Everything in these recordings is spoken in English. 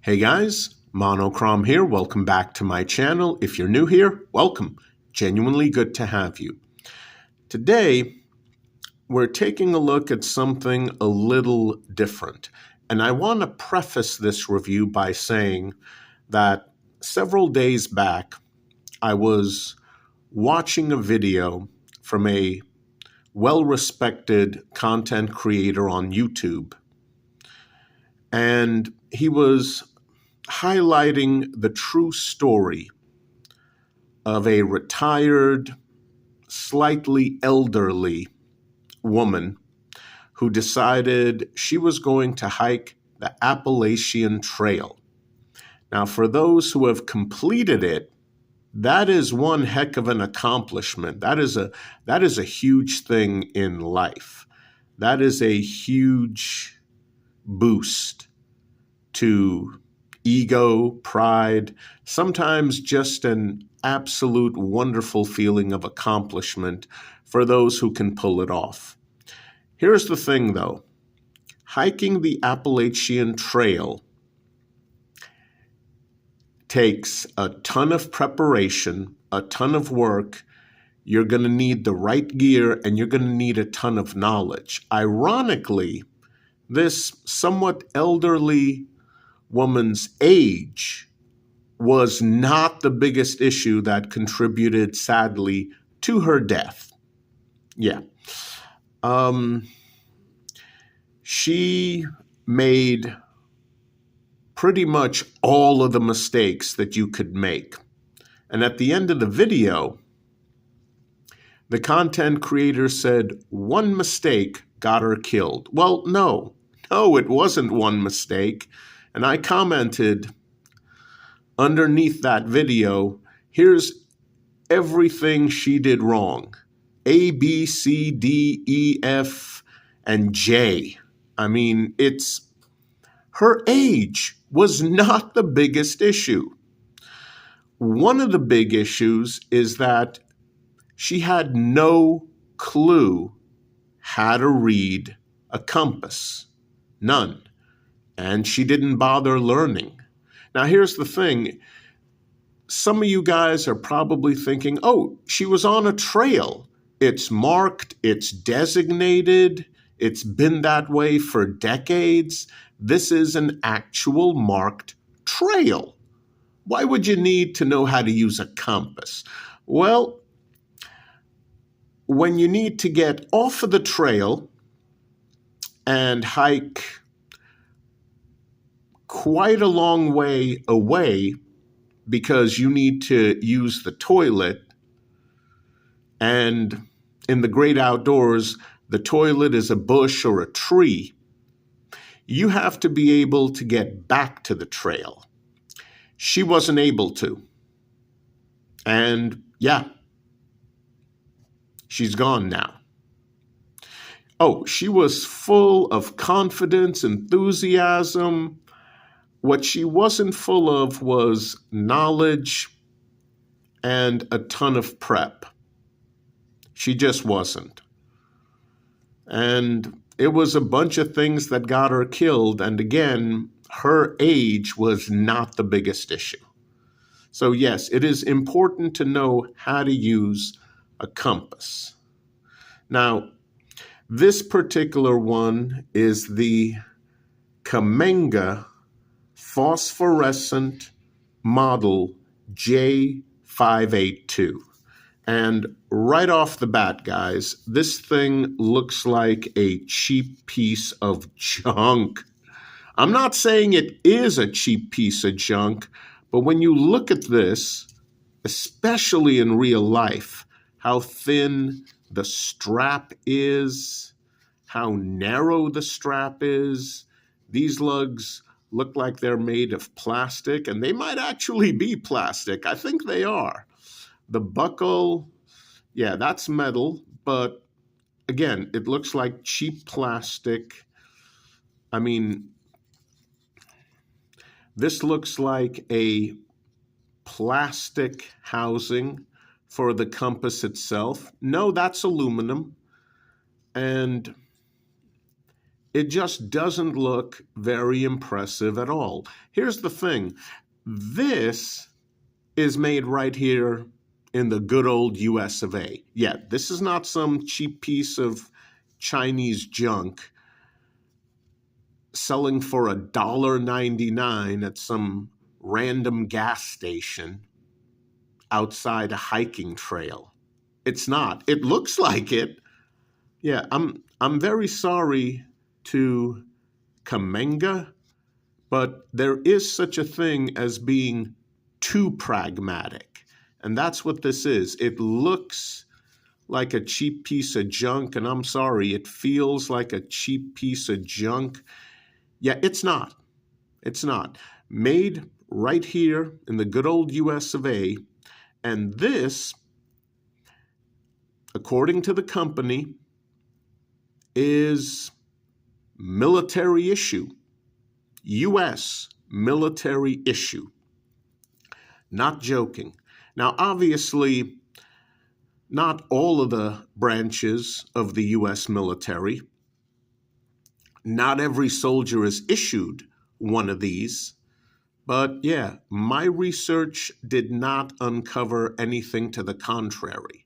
Hey guys, Monochrome here. Welcome back to my channel. If you're new here, welcome. Genuinely good to have you. Today, we're taking a look at something a little different. And I want to preface this review by saying that several days back, I was watching a video from a well-respected content creator on YouTube. And he was highlighting the true story of a retired, slightly elderly woman who decided she was going to hike the Appalachian Trail. Now, for those who have completed it, that is one heck of an accomplishment. That is a huge thing in life. That is a huge boost to ego, pride, sometimes just an absolute wonderful feeling of accomplishment for those who can pull it off. Here's the thing though, hiking the Appalachian Trail takes a ton of preparation, a ton of work. You're going to need the right gear and you're going to need a ton of knowledge. Ironically, this somewhat elderly woman's age was not the biggest issue that contributed, sadly, to her death. Yeah. She made pretty much all of the mistakes that you could make. And at the end of the video, the content creator said one mistake got her killed. Well, no, it wasn't one mistake. And I commented underneath that video, here's everything she did wrong. A, B, C, D, E, F, and J. I mean, her age was not the biggest issue. One of the big issues is that she had no clue how to read a compass. None. And she didn't bother learning. Now, here's the thing. Some of you guys are probably thinking, oh, she was on a trail. It's marked, it's designated, it's been that way for decades. This is an actual marked trail. Why would you need to know how to use a compass? Well, when you need to get off of the trail and hike quite a long way away because you need to use the toilet, and in the great outdoors, the toilet is a bush or a tree, you have to be able to get back to the trail. She wasn't able to. And yeah, she's gone now. Oh, she was full of confidence, enthusiasm. What she wasn't full of was knowledge and a ton of prep. She just wasn't. And it was a bunch of things that got her killed. And again, her age was not the biggest issue. So yes, it is important to know how to use a compass. Now, this particular one is the Cammenga Phosphorusent model J582. And right off the bat, guys, this thing looks like a cheap piece of junk. I'm not saying it is a cheap piece of junk, but when you look at this, especially in real life, how thin the strap is, how narrow the strap is, these lugs look like they're made of plastic, and they might actually be plastic. I think they are. The buckle, yeah, that's metal, but again, it looks like cheap plastic. I mean, this looks like a plastic housing for the compass itself. No, that's aluminum. And It just doesn't look very impressive at all. Here's the thing. This is made right here in the good old US of A. Yeah, this is not some cheap piece of Chinese junk selling for $1.99 at some random gas station outside a hiking trail. It's not. It looks like it. Yeah, I'm very sorry to Cammenga, but there is such a thing as being too pragmatic. And that's what this is. It looks like a cheap piece of junk, and I'm sorry, it feels like a cheap piece of junk. Yeah, it's not. It's not. Made right here in the good old US of A. And this, according to the company, is military issue. US military issue. Not joking. Now, obviously, not all of the branches of the US military, not every soldier is issued one of these. But yeah, my research did not uncover anything to the contrary.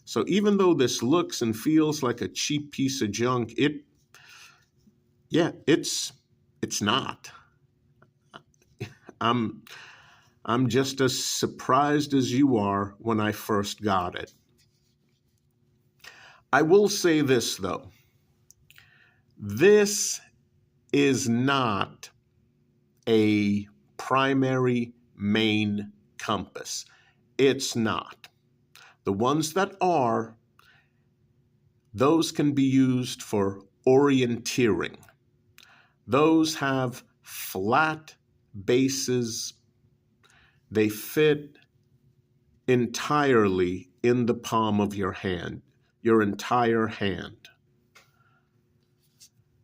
So even though this looks and feels like a cheap piece of junk, it's not. I'm just as surprised as you are when I first got it. I will say this though. This is not a primary main compass. It's not. The ones that are, those can be used for orienteering. Those have flat bases. They fit entirely in the palm of your hand, your entire hand.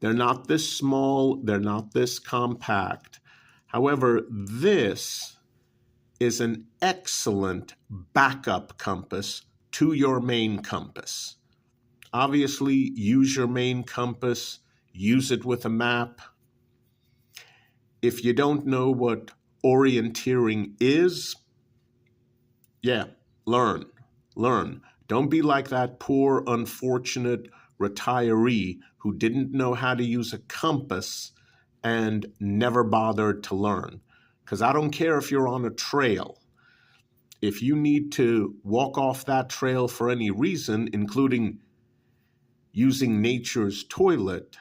They're not this small, they're not this compact. However, this is an excellent backup compass to your main compass. Obviously, use your main compass, use it with a map. If you don't know what orienteering is, learn. Don't be like that poor, unfortunate retiree who didn't know how to use a compass and never bothered to learn. Because I don't care if you're on a trail. If you need to walk off that trail for any reason, including using nature's toilet,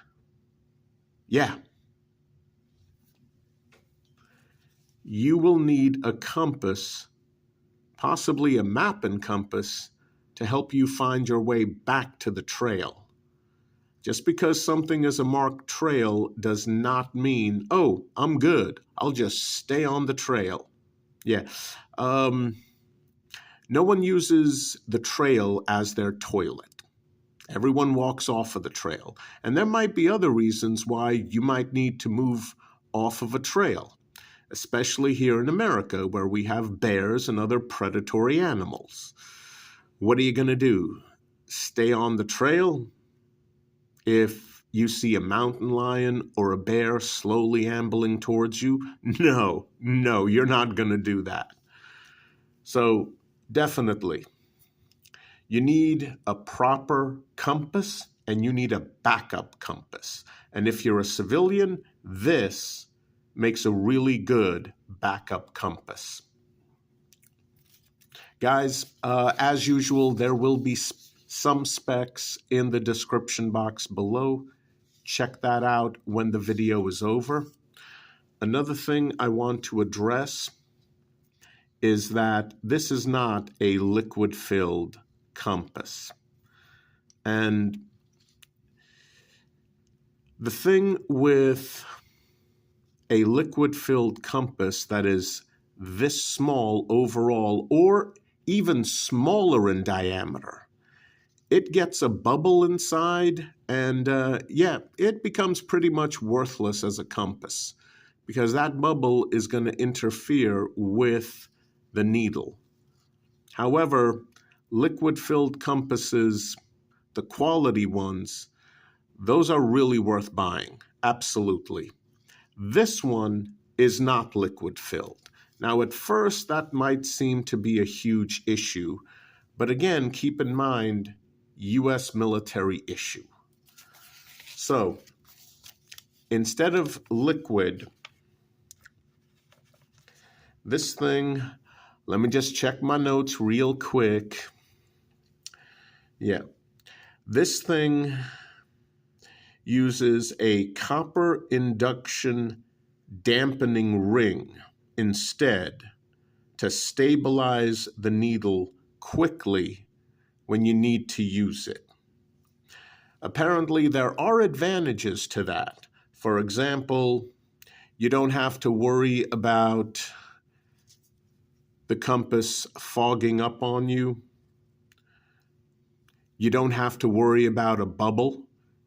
you will need a compass, possibly a map and compass, to help you find your way back to the trail. Just because something is a marked trail does not mean, oh, I'm good, I'll just stay on the trail. No one uses the trail as their toilet. Everyone walks off of the trail. And there might be other reasons why you might need to move off of a trail, especially here in America where we have bears and other predatory animals. What are you going to do? Stay on the trail? If you see a mountain lion or a bear slowly ambling towards you, no, you're not going to do that. So definitely, you need a proper compass and you need a backup compass. And if you're a civilian, this makes a really good backup compass. Guys, as usual, there will be some specs in the description box below. Check that out when the video is over. Another thing I want to address is that this is not a liquid-filled compass. And the thing with a liquid-filled compass that is this small overall, or even smaller in diameter, it gets a bubble inside, and it becomes pretty much worthless as a compass because that bubble is going to interfere with the needle. However, liquid-filled compasses, the quality ones, those are really worth buying. Absolutely. This one is not liquid filled. Now, at first, that might seem to be a huge issue, but again, keep in mind, U.S. military issue. So, instead of liquid, this thing, let me just check my notes real quick. Yeah, this thing uses a copper induction dampening ring instead to stabilize the needle quickly when you need to use it. Apparently, there are advantages to that. For example, you don't have to worry about the compass fogging up on you. You don't have to worry about a bubble.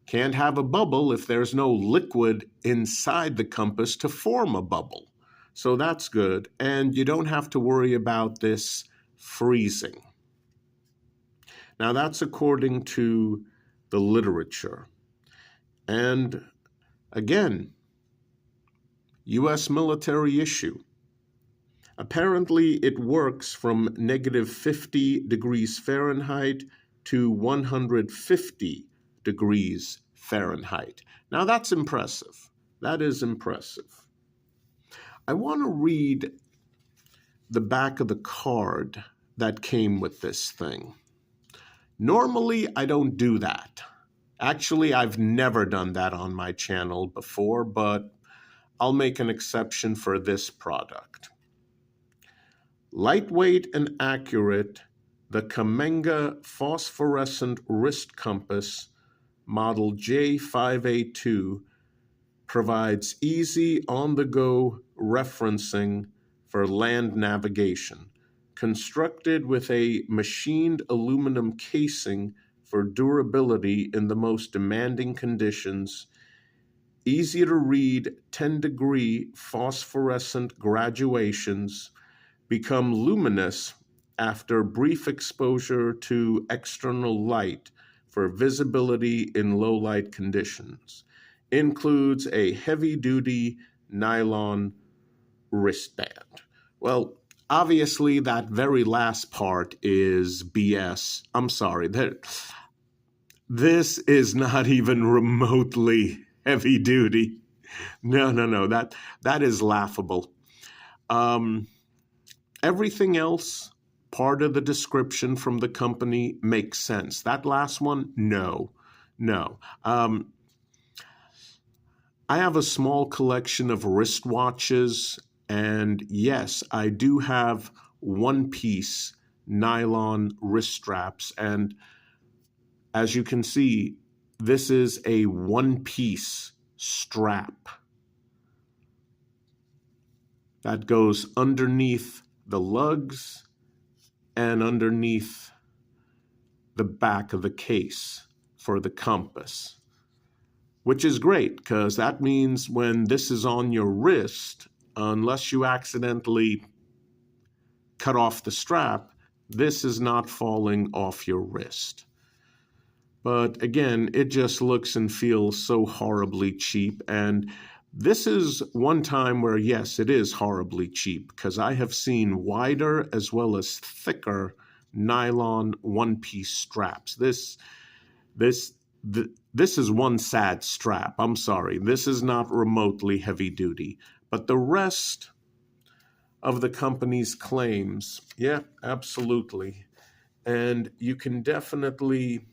Can't have a bubble if there's no liquid inside the compass to form a bubble. So that's good. And you don't have to worry about this freezing. Now that's according to the literature. And again, U.S. military issue. Apparently it works from -50 degrees Fahrenheit to 150 degrees Fahrenheit. Now that's impressive. That is impressive. I want to read the back of the card that came with this thing. Normally, I don't do that. Actually, I've never done that on my channel before, but I'll make an exception for this product. Lightweight and accurate, the Cammenga phosphorescent wrist compass model J582 provides easy on-the-go referencing for land navigation, constructed with a machined aluminum casing for durability in the most demanding conditions. Easy to read 10-degree phosphorescent graduations become luminous after brief exposure to external light for visibility in low light conditions. Includes a heavy-duty nylon wristband. Well, obviously that very last part is BS. I'm sorry. This is not even remotely heavy-duty. No. That is laughable. Everything else, part of the description from the company makes sense. That last one, no. I have a small collection of wristwatches, and yes, I do have one-piece nylon wrist straps, and as you can see, this is a one-piece strap that goes underneath the lugs and underneath the back of the case for the compass, which is great because that means when this is on your wrist, unless you accidentally cut off the strap, this is not falling off your wrist. But again, it just looks and feels so horribly cheap. And this is one time where, yes, it is horribly cheap because I have seen wider as well as thicker nylon one-piece straps. This is one sad strap. I'm sorry. This is not remotely heavy duty. But the rest of the company's claims, yeah, absolutely. And you can definitely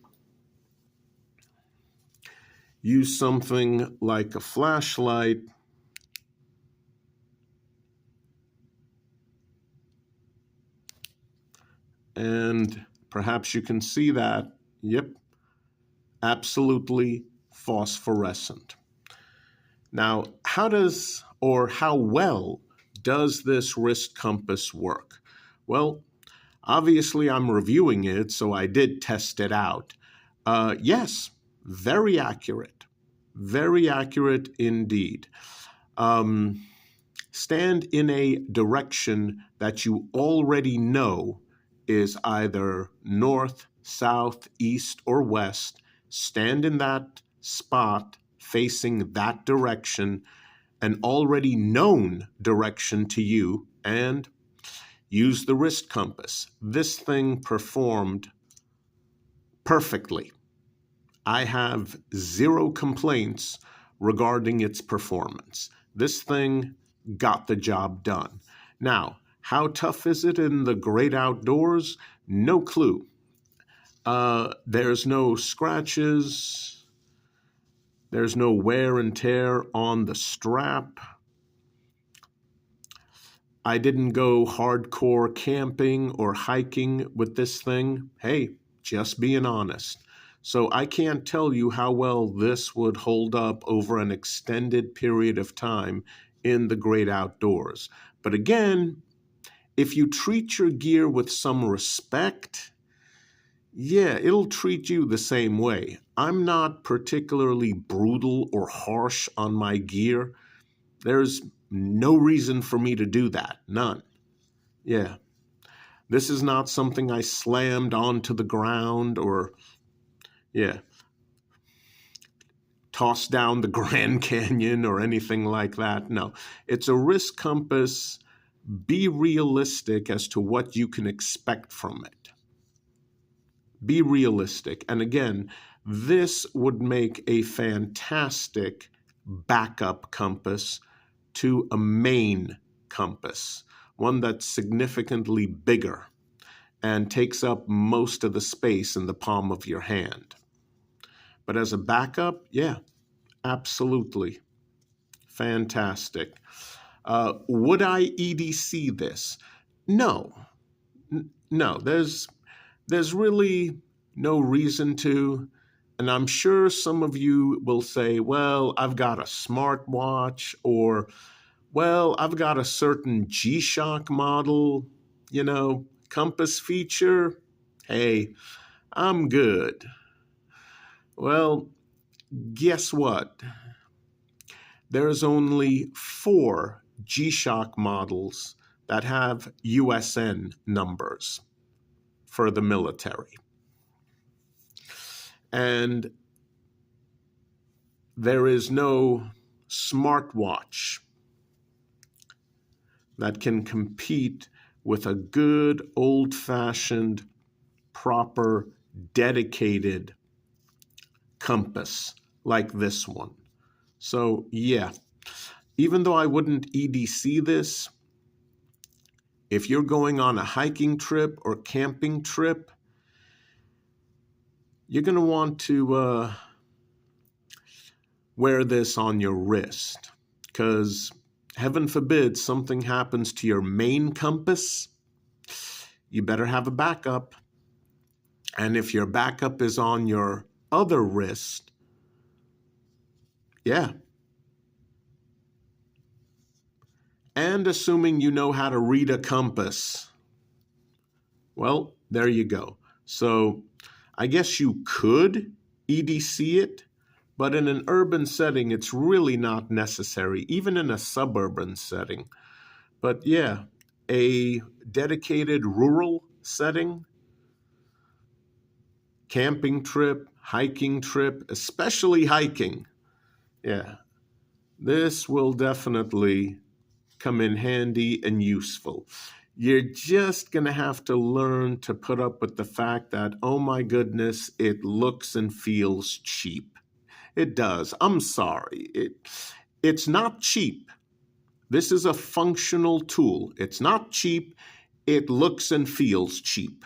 use something like a flashlight and perhaps you can see that, yep, absolutely phosphorescent. Now, how well does this wrist compass work? Well, obviously I'm reviewing it, so I did test it out. Yes, very accurate indeed. Stand in a direction that you already know is either north, south, east, or west. Stand in that spot facing that direction, an already known direction to you, and use the wrist compass. This thing performed perfectly. I have zero complaints regarding its performance. This thing got the job done. Now, how tough is it in the great outdoors? No clue. There's no scratches. There's no wear and tear on the strap. I didn't go hardcore camping or hiking with this thing. Hey, just being honest. So I can't tell you how well this would hold up over an extended period of time in the great outdoors. But again, if you treat your gear with some respect, yeah, it'll treat you the same way. I'm not particularly brutal or harsh on my gear. There's no reason for me to do that. None. Yeah. This is not something I slammed onto the ground or, tossed down the Grand Canyon or anything like that. No. It's a wrist compass. Be realistic as to what you can expect from it. Be realistic. And again, this would make a fantastic backup compass to a main compass, one that's significantly bigger and takes up most of the space in the palm of your hand. But as a backup, yeah, absolutely fantastic. Would I EDC this? No. No, there's really no reason to. And I'm sure some of you will say, well, I've got a smartwatch, or, well, I've got a certain G-Shock model, compass feature. Hey, I'm good. Well, guess what? There's only 4 G-Shock models that have USN numbers for the military. And there is no smartwatch that can compete with a good, old-fashioned, proper, dedicated compass like this one. So, yeah, even though I wouldn't EDC this, if you're going on a hiking trip or camping trip, you're going to want to wear this on your wrist, because heaven forbid something happens to your main compass, you better have a backup. And if your backup is on your other wrist, yeah. And assuming you know how to read a compass, well, there you go. So I guess you could EDC it, but in an urban setting, it's really not necessary, even in a suburban setting. But yeah, a dedicated rural setting, camping trip, hiking trip, especially hiking, yeah, this will definitely come in handy and useful. You're just going to have to learn to put up with the fact that, oh my goodness, it looks and feels cheap. It does. I'm sorry. It's not cheap. This is a functional tool. It's not cheap. It looks and feels cheap.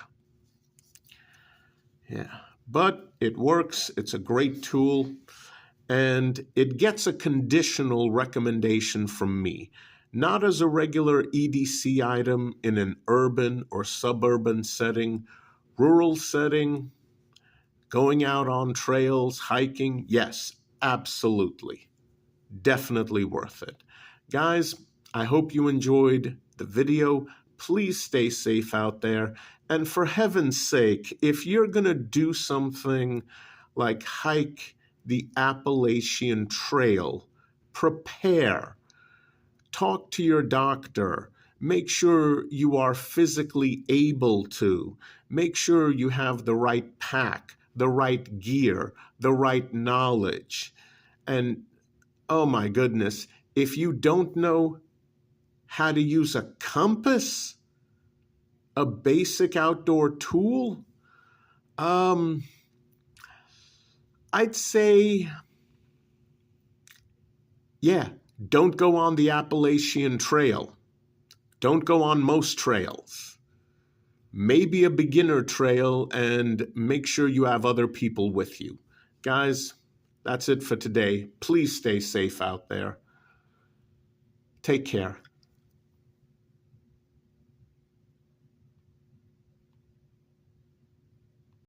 Yeah, but it works. It's a great tool. And it gets a conditional recommendation from me. Not as a regular EDC item in an urban or suburban setting, rural setting, going out on trails, hiking, yes, absolutely. Definitely worth it. Guys, I hope you enjoyed the video. Please stay safe out there. And for heaven's sake, if you're going to do something like hike the Appalachian Trail, prepare. Talk to your doctor. Make sure you are physically able to. Make sure you have the right pack, the right gear, the right knowledge. And oh my goodness, if you don't know how to use a compass, a basic outdoor tool, I'd say, yeah, don't go on the Appalachian Trail. Don't go on most trails. Maybe a beginner trail, and make sure you have other people with you. Guys, that's it for today. Please stay safe out there. Take care.